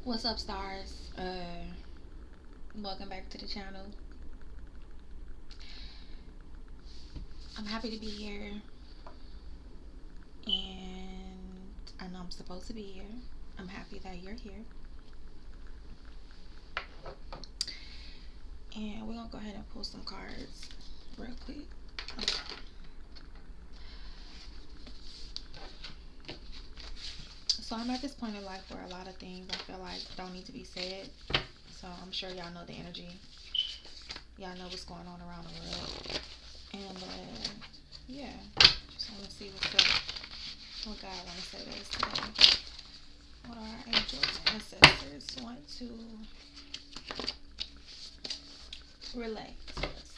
What's up, stars? Welcome back to the channel. I'm happy to be here, and I know I'm supposed to be here. I'm happy that you're here, and we're gonna go ahead and pull some cards real quick. So I'm at this point in life where a lot of things I feel like don't need to be said. So I'm sure y'all know the energy. Y'all know what's going on around the world, and yeah, just want to see what's up. What God want to say to us today? What our angels, ancestors want to relate to us.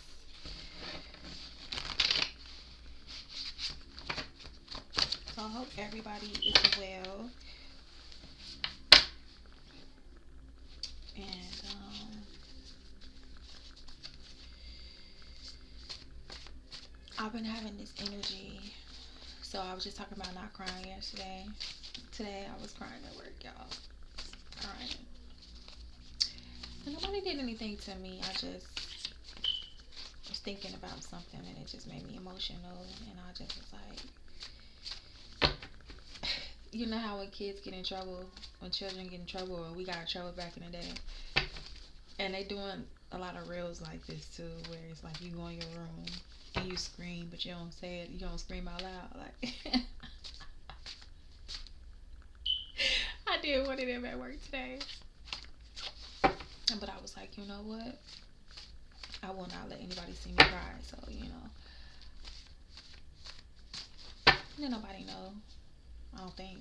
So I hope everybody is well. And I've been having this energy. So I was just talking about not crying yesterday. Today I was crying at work, y'all. Crying. And nobody did anything to me. I just was thinking about something and it just made me emotional. And I just was like, you know how when kids get in trouble, when children get in trouble, or we got in trouble back in the day, and they doing a lot of reels like this too, where it's like you go in your room and you scream, but you don't say it, you don't scream out loud. Like I did one of them at work today, but I was like, you know what? I will not let anybody see me cry. So let nobody know. I don't think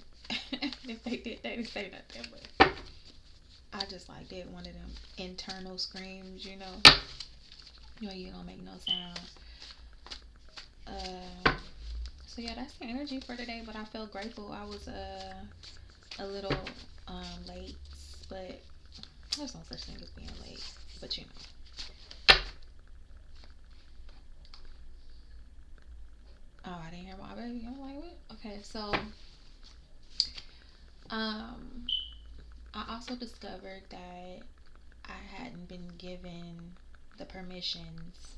if they did, they didn't say nothing, but I just like did one of them internal screams, you don't make no sound. So yeah, that's the energy for today. But I feel grateful. I was a little late, but there's no such thing as being late. But oh, I didn't hear my baby. I'm like, what? Okay, so um, I also discovered that I hadn't been given the permissions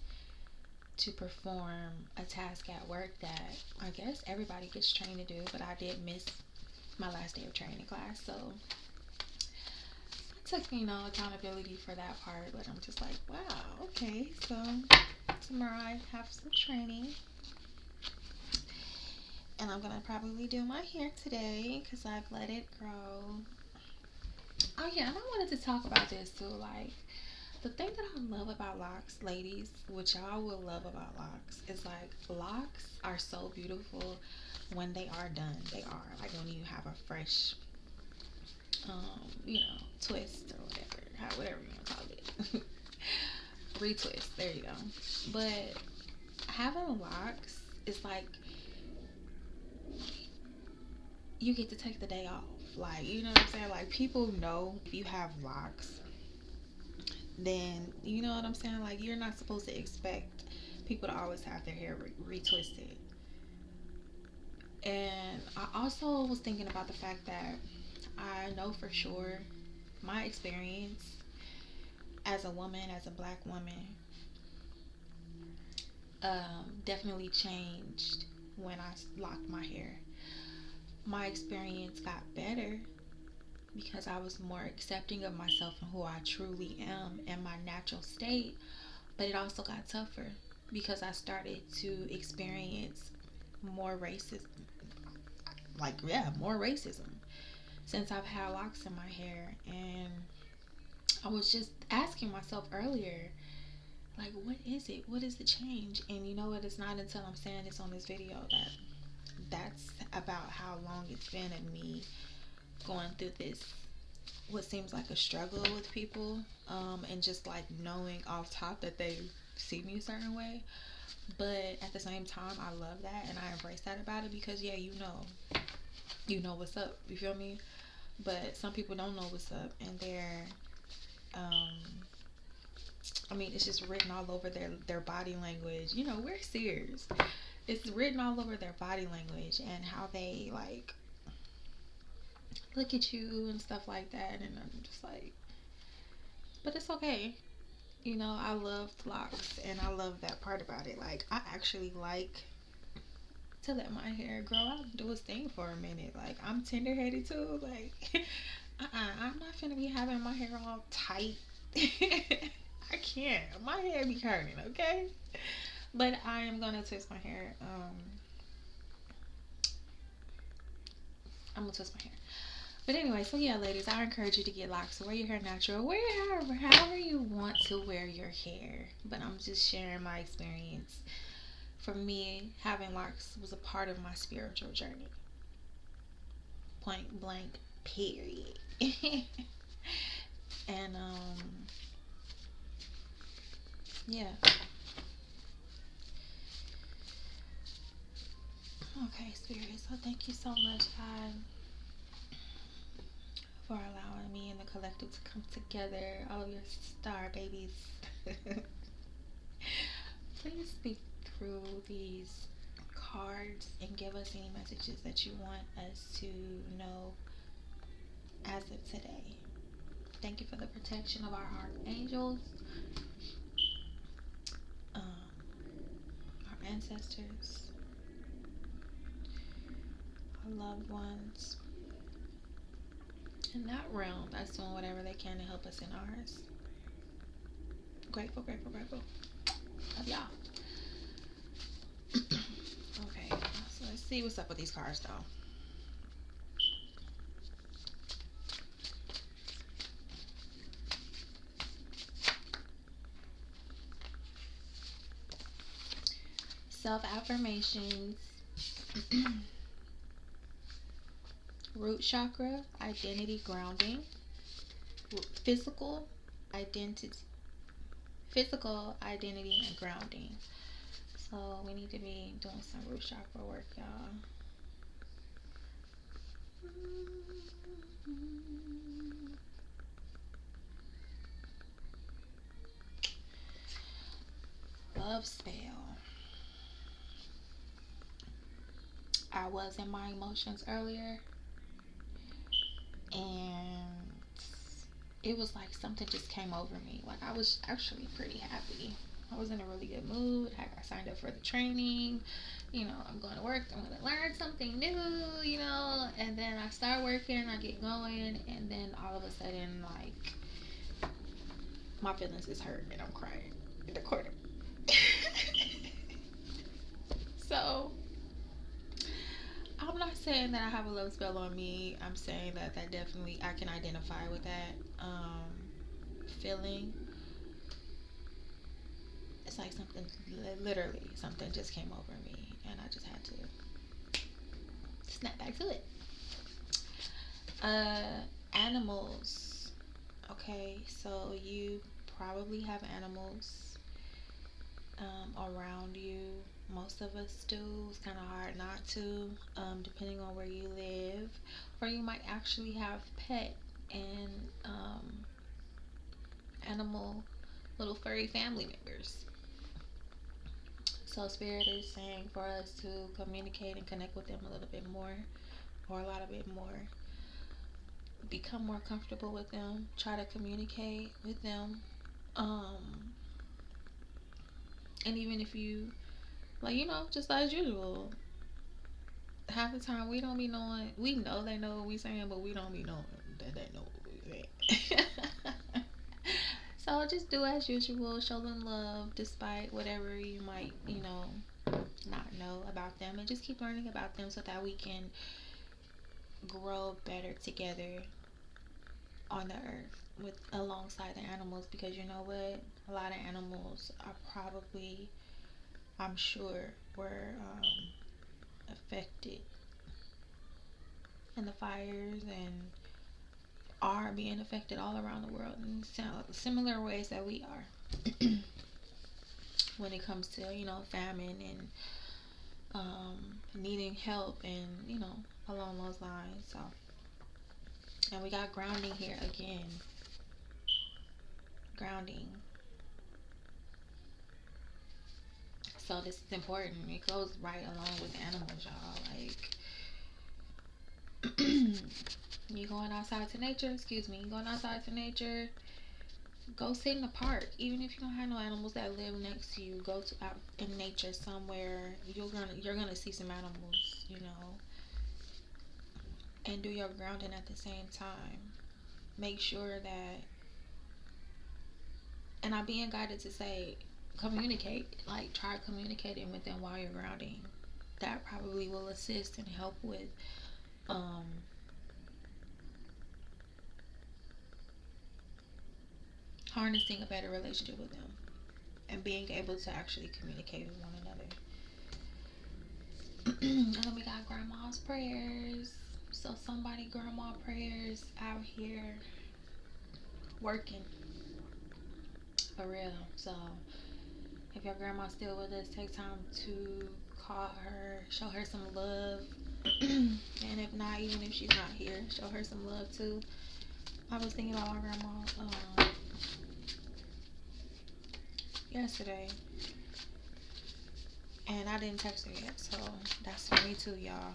to perform a task at work that I guess everybody gets trained to do, but I did miss my last day of training class, so I took accountability for that part. But I'm just like, wow, okay, so tomorrow I have some training, and I'm gonna probably do my hair today because I've let it grow. Oh yeah, and I wanted to talk about this too, like the thing that I love about locks, ladies, which y'all will love about locks, is like locks are so beautiful when they are done. They are like when you have a fresh, twist or whatever you want to call it, retwist. There you go. But having locks is like you get to take the day off. Like, you know what I'm saying? Like, people know if you have locks, then you know what I'm saying? Like, you're not supposed to expect people to always have their hair retwisted. And I also was thinking about the fact that I know for sure my experience as a woman, as a black woman, definitely changed when I locked my hair. My experience got better because I was more accepting of myself and who I truly am and my natural state. But it also got tougher because I started to experience more racism. Like, yeah, more racism since I've had locks in my hair. And I was just asking myself earlier, like, what is it? What is the change? And you know what? It's not until I'm saying this on this video that that's about how long it's been of me going through this, what seems like a struggle with people, and just like knowing off top that they see me a certain way. But at the same time, I love that and I embrace that about it because, yeah, you know what's up. You feel me? But some people don't know what's up, and um, I mean, it's just written all over their body language. We're seers. It's written all over their body language and how they like look at you and stuff like that. And I'm just like, but it's okay. You know, I love locks and I love that part about it. Like, I actually like to let my hair grow out and do its thing for a minute. Like, I'm tender headed too. Like, I'm not gonna be having my hair all tight. I can't. My hair be hurting, okay? But I am gonna twist my hair. I'm gonna twist my hair. But anyway, so yeah, ladies, I encourage you to get locks. Wear your hair natural. Wear your hair however you want to wear your hair. But I'm just sharing my experience. For me, having locks was a part of my spiritual journey. Point blank, period. And yeah. Okay, spirit. So thank you so much, God, for allowing me and the collective to come together. All of your star babies. Please speak through these cards and give us any messages that you want us to know as of today. Thank you for the protection of our archangels, our ancestors, our loved ones, in that realm that's doing whatever they can to help us in ours. Grateful, grateful, grateful. Love y'all. Okay, so let's see what's up with these cards though. Self affirmations. Root chakra, identity grounding, physical identity, physical identity and grounding. So we need to be doing some root chakra work, y'all. Love spell. I was in my emotions earlier, and it was like something just came over me. Like, I was actually pretty happy. I was in a really good mood. I signed up for the training. You know, I'm going to work. I'm going to learn something new, you know. And then I start working. I get going. And then all of a sudden, like, my feelings is hurt and I'm crying in the corner. So, I'm not saying that I have a love spell on me. I'm saying that definitely I can identify with that feeling. It's like something, literally, something just came over me, and I just had to snap back to it. Uh, Animals. Okay, so you probably have animals around you. Most of us do. It's kind of hard not to, depending on where you live. Or you might actually have pet and animal little furry family members. So Spirit is saying for us to communicate and connect with them a little bit more, or a lot of bit more. Become more comfortable with them. Try to communicate with them. Um, and even if you, like, you know, just as usual, half the time we don't be knowing. We know they know what we saying, but we don't be knowing that they know what we saying. So just do as usual. Show them love despite whatever you might, you know, not know about them, and just keep learning about them so that we can grow better together on the earth with alongside the animals. Because you know what, a lot of animals are probably, I'm sure, were affected in the fires and are being affected all around the world in similar ways that we are. When it comes to, you know, famine and needing help, and you know, along those lines. So, and we got grounding here again. Grounding. So this is important. It goes right along with animals, y'all. Like, You going outside to nature? Excuse me. You going outside to nature? Go sit in the park. Even if you don't have no animals that live next to you, go to out in nature somewhere. You're gonna see some animals, and do your grounding at the same time. Make sure that, and I'm being guided to say, communicate. Like, try communicating with them while you're grounding. That probably will assist and help with um harnessing a better relationship with them and being able to actually communicate with one another. And then we got grandma's prayers. So somebody grandma prayers out here working for real. So if your grandma's still with us, take time to call her, show her some love. And if not, even if she's not here, show her some love too. I was thinking about my grandma yesterday, and I didn't text her yet, so that's for me too, y'all.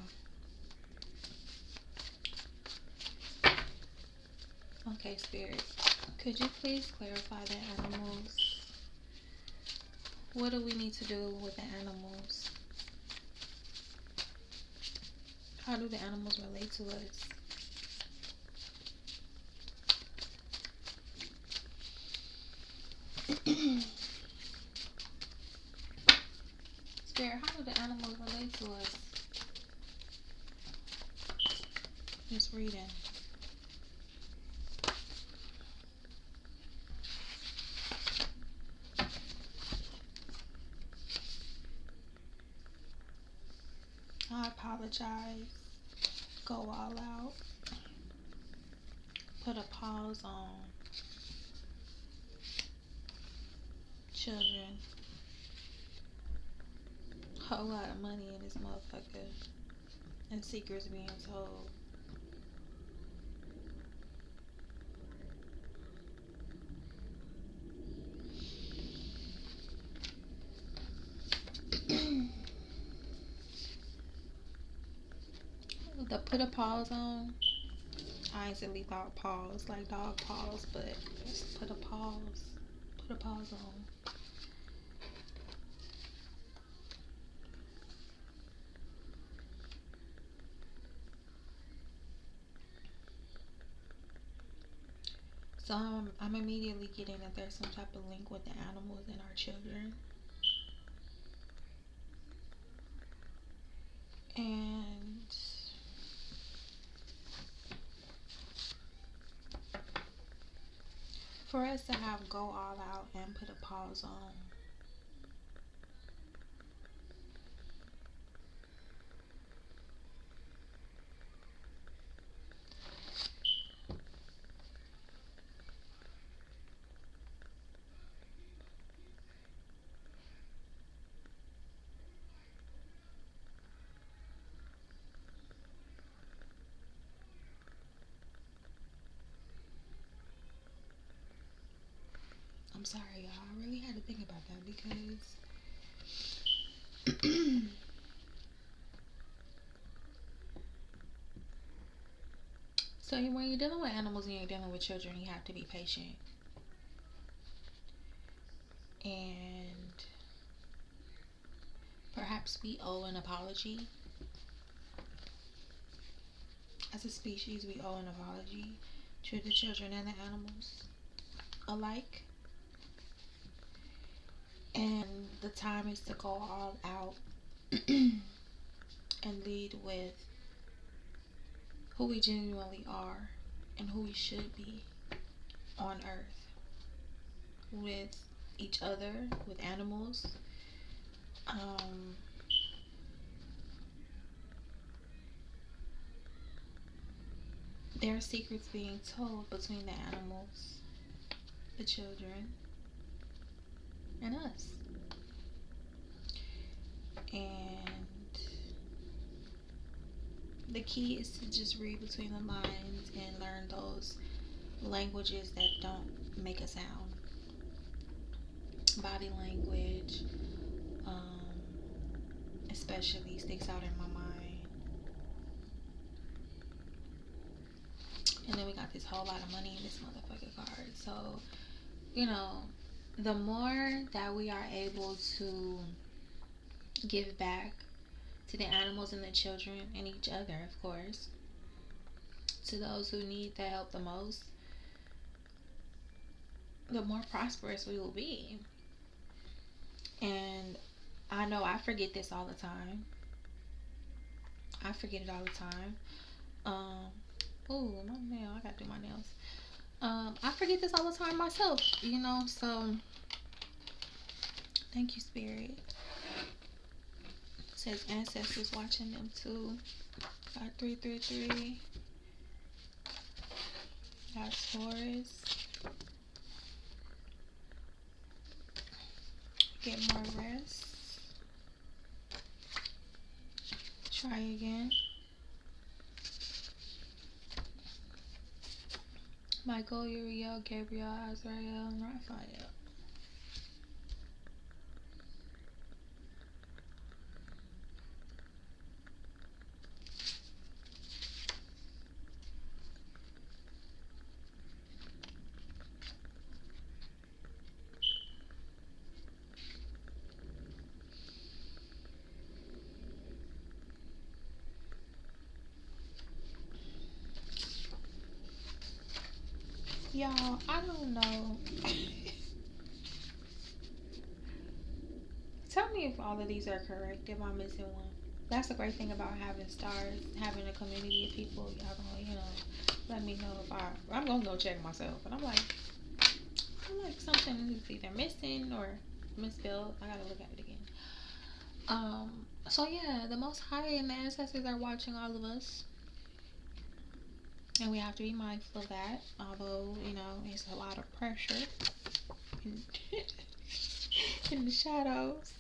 Okay, Spirit, could you please clarify the animals? What do we need to do with the animals? How do the animals relate to us? Spirit, how do the animals relate to us? Just reading. I apologize. Go all out. Put a pause on children. Whole lot of money in this motherfucker. And secrets being told. The put a pause on. I instantly thought pause, like dog pause, but just put a pause. Put a pause on. So I'm immediately getting that there's some type of link with the animals and our children. And for us to have go all out and put a pause on, I'm sorry, y'all. I really had to think about that because so when you're dealing with animals and you're dealing with children, you have to be patient. And perhaps we owe an apology. As a species, we owe an apology to the children and the animals alike. And the time is to go all out and lead with who we genuinely are and who we should be on earth with each other, with animals. Um, there are secrets being told between the animals, the children, and us. And the key is to just read between the lines and learn those languages that don't make a sound. Body language, um, especially, sticks out in my mind. And then we got this whole lot of money in this motherfucking card. So, you know, the more that we are able to give back to the animals and the children and each other, of course, to those who need the help the most, the more prosperous we will be. And I know I forget this all the time. I forget it all the time. Oh, my nail. I gotta do my nails. I forget this all the time myself, so thank you, Spirit. It says ancestors watching them too. Got 333. Got Taurus. Get more rest. Try again. Michael, Uriel, Gabriel, Azrael, and Raphael. Y'all, I don't know. Tell me if all of these are correct, if I'm missing one. That's the great thing about having stars, having a community of people. Y'all gonna, let me know if I'm gonna go check myself. But I'm like something is either missing or misspelled. I gotta look at it again. So yeah, the Most High and the ancestors are watching all of us. And we have to be mindful of that. Although, it's a lot of pressure in, in the shadows.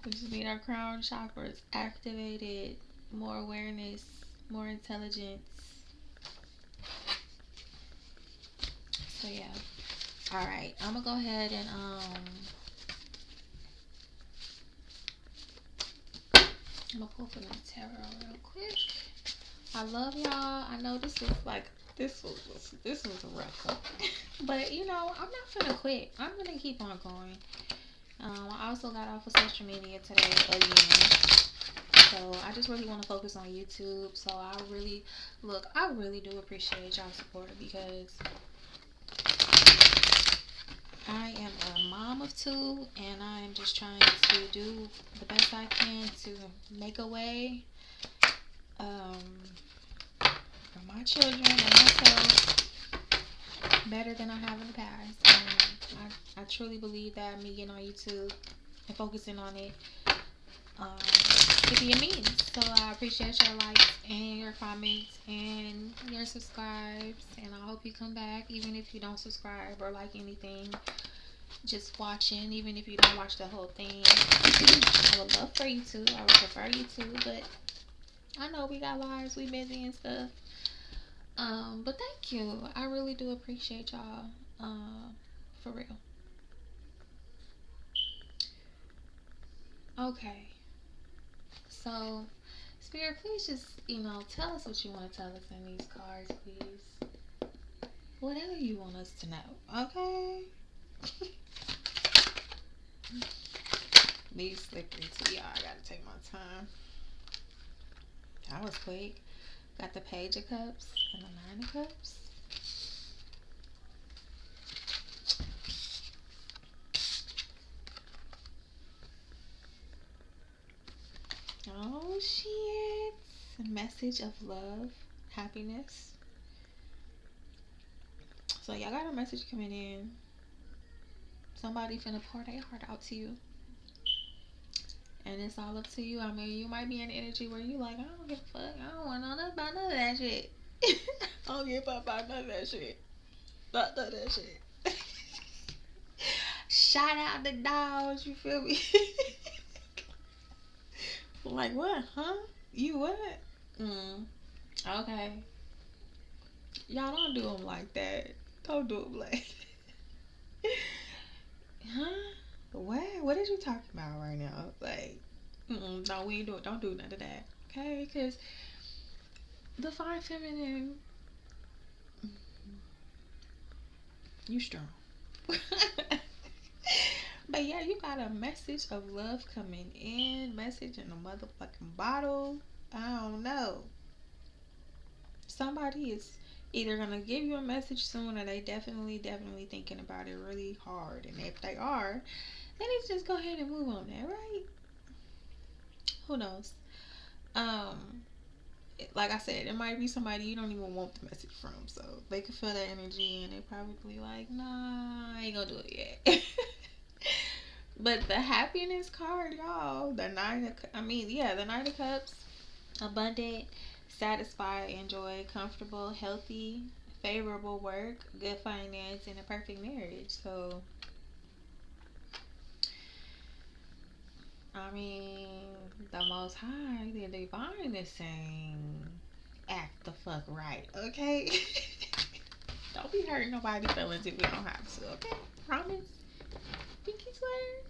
We just need our crown chakras activated, more awareness, more intelligence. So yeah. Alright, I'm gonna go ahead and I'm gonna pull from the tarot real quick. I love y'all. I know this was a rough one. But I'm not gonna quit. I'm gonna keep on going. I also got off of social media today again. So I just really want to focus on YouTube. So I really do appreciate y'all's support because I am a mom of two and I am just trying to do the best I can to make a way for my children and myself better than I have in the past. And I truly believe that me getting on YouTube and focusing on it could be a means. So I appreciate your likes and your comments and your subscribes. And I hope you come back even if you don't subscribe or like anything. Just watching, even if you don't watch the whole thing. I would love for you to. I would prefer you to, but I know we got lives, we busy and stuff. But thank you. I really do appreciate y'all. For real. Okay. So, Spirit, please just, tell us what you want to tell us in these cards, please. Whatever you want us to know. Okay? These slippery too, y'all. I gotta take my time. That was quick. Got the Page of Cups and the Nine of Cups. Oh shit. A message of love, happiness. So y'all got a message coming in. Somebody finna pour their heart out to you. And it's all up to you. I mean, you might be in the energy where you like, I don't give a fuck. I don't want nothing about none of that shit. I don't give a fuck about none of that shit. Not none of that shit. Shout out the dogs, you feel me? Like what, huh? You what? Okay. Y'all don't do them like that. Don't do them like that. Huh? What? What is you talking about right now? Like, no, we ain't do it. Don't do none of that. Okay? Because The fine feminine, you strong. But yeah, you got a message of love coming in, message in a motherfucking bottle. I don't know. Somebody is either gonna give you a message soon, or they definitely thinking about it really hard. And if they are, then let's just go ahead and move on there, right? Who knows? Um, like I said, it might be somebody you don't even want the message from, so they can feel that energy, and they probably like, nah, I ain't gonna do it yet. But the happiness card, y'all, the the Knight of Cups, abundant, satisfied, enjoy, comfortable, healthy, favorable work, good finance, and a perfect marriage. So, I mean, the Most High, the Divine is saying, act the fuck right, okay? Don't be hurting nobody's feelings if we don't have to, okay? Promise? Pinky swear?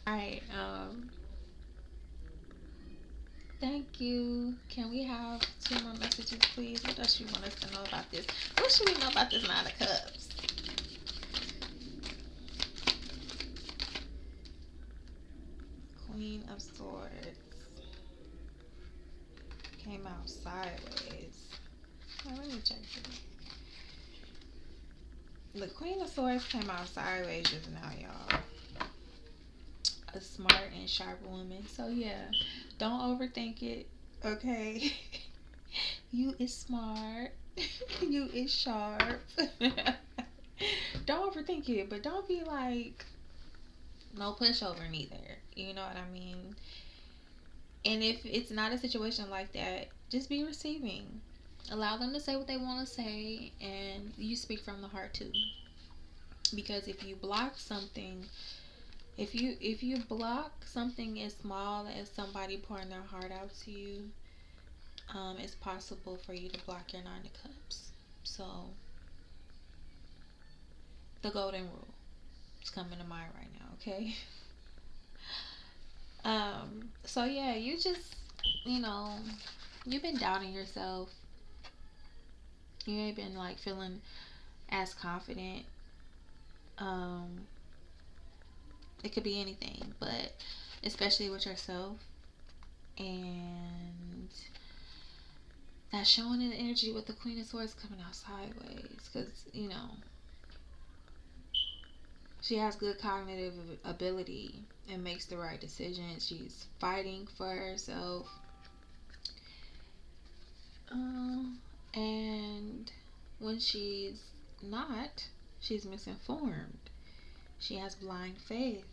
Alright, thank you. Can we have two more messages, please? What does she want us to know about this? What should we know about this Nine of Cups? Queen of Swords came out sideways. Now, let me check this. The Queen of Swords came out sideways just now, y'all. A smart and sharp woman. So yeah, don't overthink it. Okay. You is smart. You is sharp. Don't overthink it, but don't be like no pushover neither. You know what I mean? And if it's not a situation like that, just be receiving. Allow them to say what they want to say, and you speak from the heart too. Because if you block something, if you block something as small as somebody pouring their heart out to you, it's possible for you to block your Nine of Cups. So the golden rule is coming to mind right now. Okay. So yeah, you just, you know, you've been doubting yourself. You ain't been like feeling as confident. Um, it could be anything, but especially with yourself. And that showing in the energy with the Queen of Swords coming out sideways, because she has good cognitive ability and makes the right decisions. She's fighting for herself. And when she's not, she's misinformed. She has blind faith.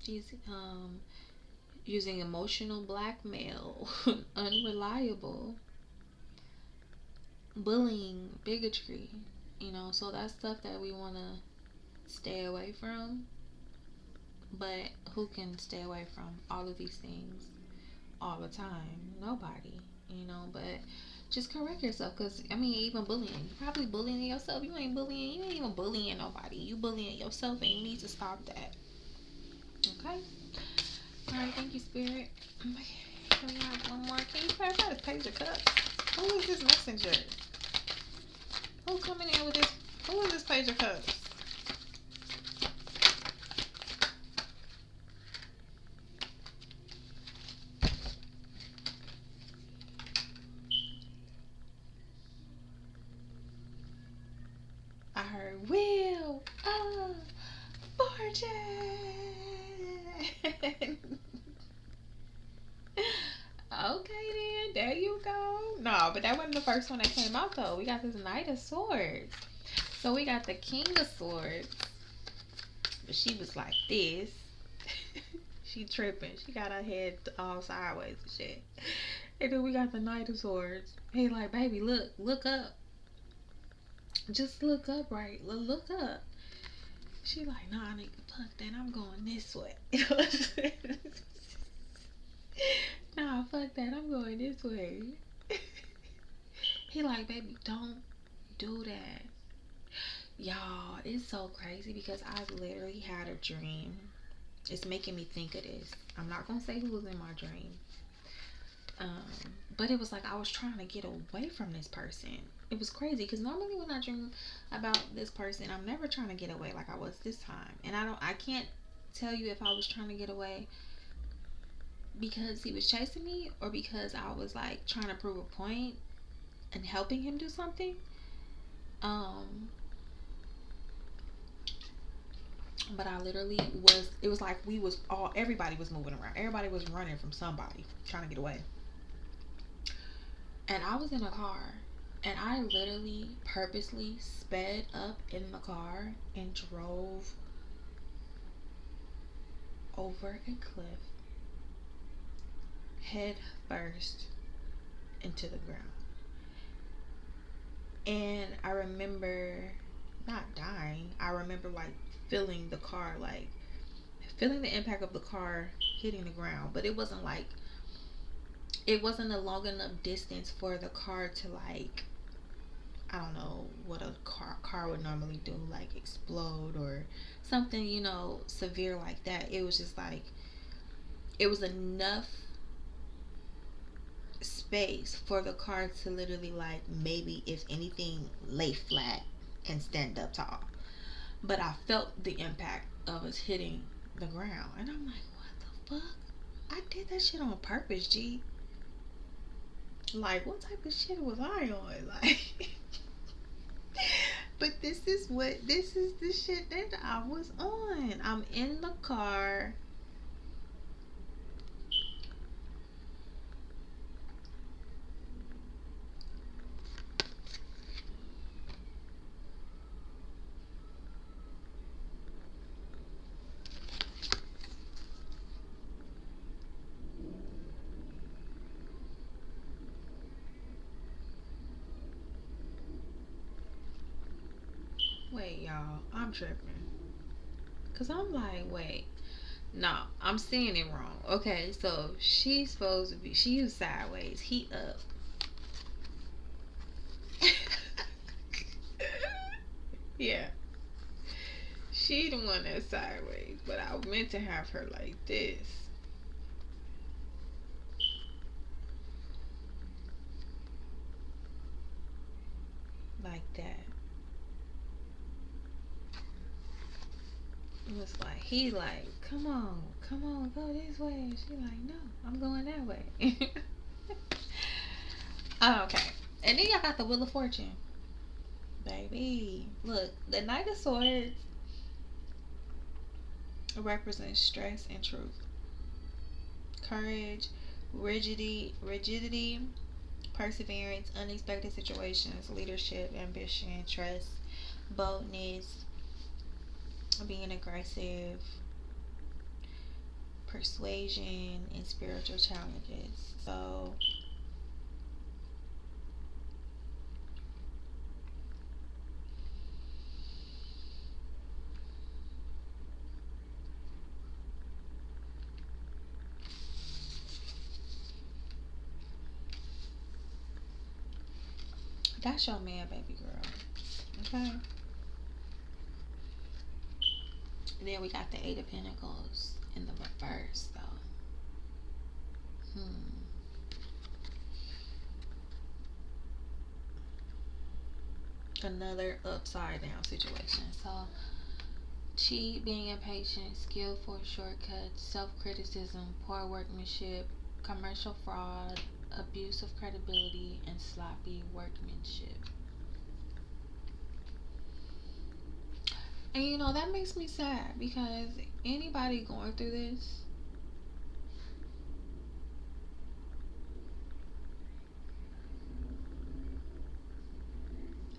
She's using emotional blackmail, unreliable, bullying, bigotry. So that's stuff that we want to stay away from. But who can stay away from all of these things all the time? Nobody. But just correct yourself, because even bullying, you probably bullying yourself. You ain't even bullying nobody. You bullying yourself, and you need to stop that. Okay. All right. Thank you, Spirit. Can we have one more? Can you clarify this page of cups? Who is this messenger? Who coming in with this? Who is this page of cups? I heard Will. Oh, Fortune. Okay then, there you go. No, but that wasn't the first one that came out though. We got this Knight of Swords. So we got the King of Swords. But she was like this. She tripping. She got her head all sideways and shit. And then we got the Knight of Swords. He like, baby, look up. Just look up, right? Look up. She like, nah, nigga, fuck that. I'm going this way. Nah, fuck that. I'm going this way. He like, baby, don't do that. Y'all, it's so crazy because I literally had a dream. It's making me think of this. I'm not gonna say who was in my dream. Um, but it was like I was trying to get away from this person. It was crazy because normally when I dream about this person, I'm never trying to get away like I was this time. And I can't tell you if I was trying to get away because he was chasing me or because I was like trying to prove a point and helping him do something. Um, but I literally was. It was like we was all. Everybody was moving around. Everybody was running from somebody trying to get away. And I was in a car, and I literally purposely sped up in the car and drove over a cliff, head first into the ground. And I remember not dying. I remember like feeling the car, like feeling the impact of the car hitting the ground. But it wasn't a long enough distance for the car to like, I don't know what a car would normally do, like explode or something, severe like that. It was just like it was enough space for the car to literally like maybe if anything lay flat and stand up tall. But I felt the impact of us hitting the ground, and I'm like, what the fuck? I did that shit on purpose, G. Like, what type of shit was I on? Like, but this is the shit that I was on. I'm in the car. Wait, y'all, I'm tripping. Cause I'm like, wait, no, I'm seeing it wrong. Okay, so she was sideways, he up. Yeah, she the one that's sideways, but I meant to have her like this, like that. It was like he like, come on, go this way. And she like, no, I'm going that way. Oh, okay. And then y'all got the Wheel of Fortune. Baby. Look, the Knight of Swords represents stress and truth. Courage, rigidity, perseverance, unexpected situations, leadership, ambition, trust, boldness, being aggressive, persuasion, and spiritual challenges. So that's your man, baby girl. Okay. And then we got the Eight of Pentacles in the reverse, though. Hmm. Another upside down situation. So, cheat, being impatient, skillful shortcuts, self criticism, poor workmanship, commercial fraud, abuse of credibility, and sloppy workmanship. And that makes me sad because anybody going through this,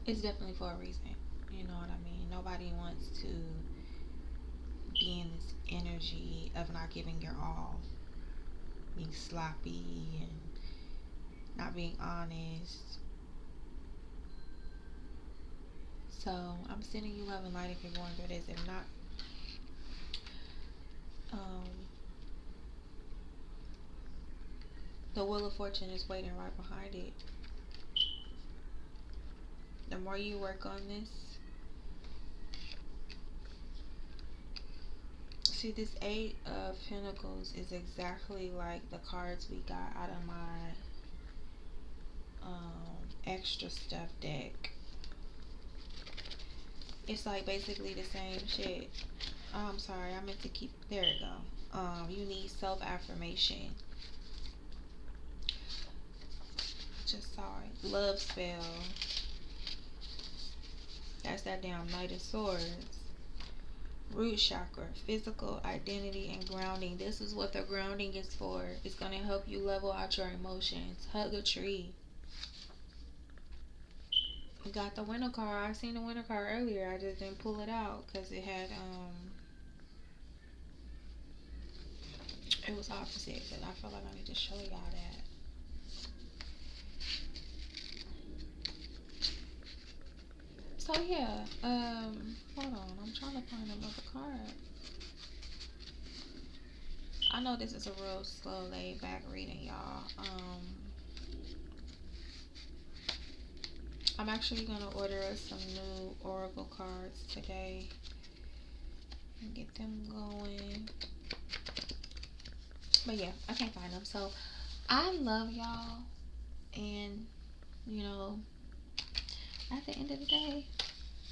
it's definitely for a reason. You know what I mean? Nobody wants to be in this energy of not giving your all, being sloppy and not being honest. So I'm sending you love and light if you're going through this. If not, um, the Wheel of Fortune is waiting right behind it. The more you work on this, See, this Eight of Pentacles is exactly like the cards we got out of my extra stuff deck. It's like basically the same shit. Oh, I'm sorry, I meant to keep. There it go. You need self-affirmation. Just saw it. Love spell. That's that damn Knight of Swords. Root chakra, physical identity and grounding. This is what the grounding is for. It's going to help you level out your emotions. Hug a tree. We got the winter card. I seen the winter card earlier. I just didn't pull it out because it had it was opposite, but I feel like I need to show y'all that. So yeah, hold on, I'm trying to find another card. I know this is a real slow, laid back reading, y'all. I'm actually gonna order us some new oracle cards today and get them going. But yeah, I can't find them. So I love y'all, and you know, at the end of the day,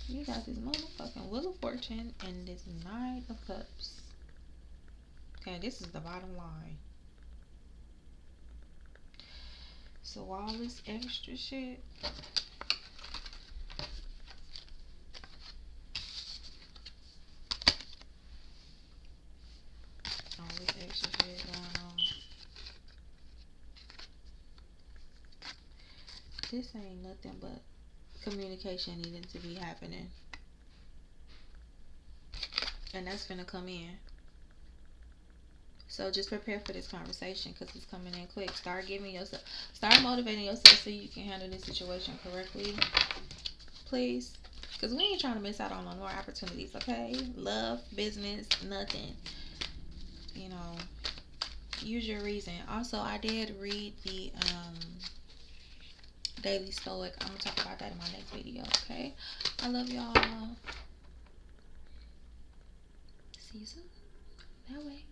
you got this motherfucking Wheel of Fortune and this Nine of Cups. Okay, this is the bottom line. So all this extra shit, all this extra shit going on. This ain't nothing but communication needing to be happening. And that's gonna come in. So just prepare for this conversation because it's coming in quick. Start giving yourself, start motivating yourself so you can handle this situation correctly. Please. Because we ain't trying to miss out on no more opportunities, okay? Love, business, nothing. You know, use your reason. Also, I did read the Daily Stoic. I'm going to talk about that in my next video, okay? I love y'all. See you soon. That way.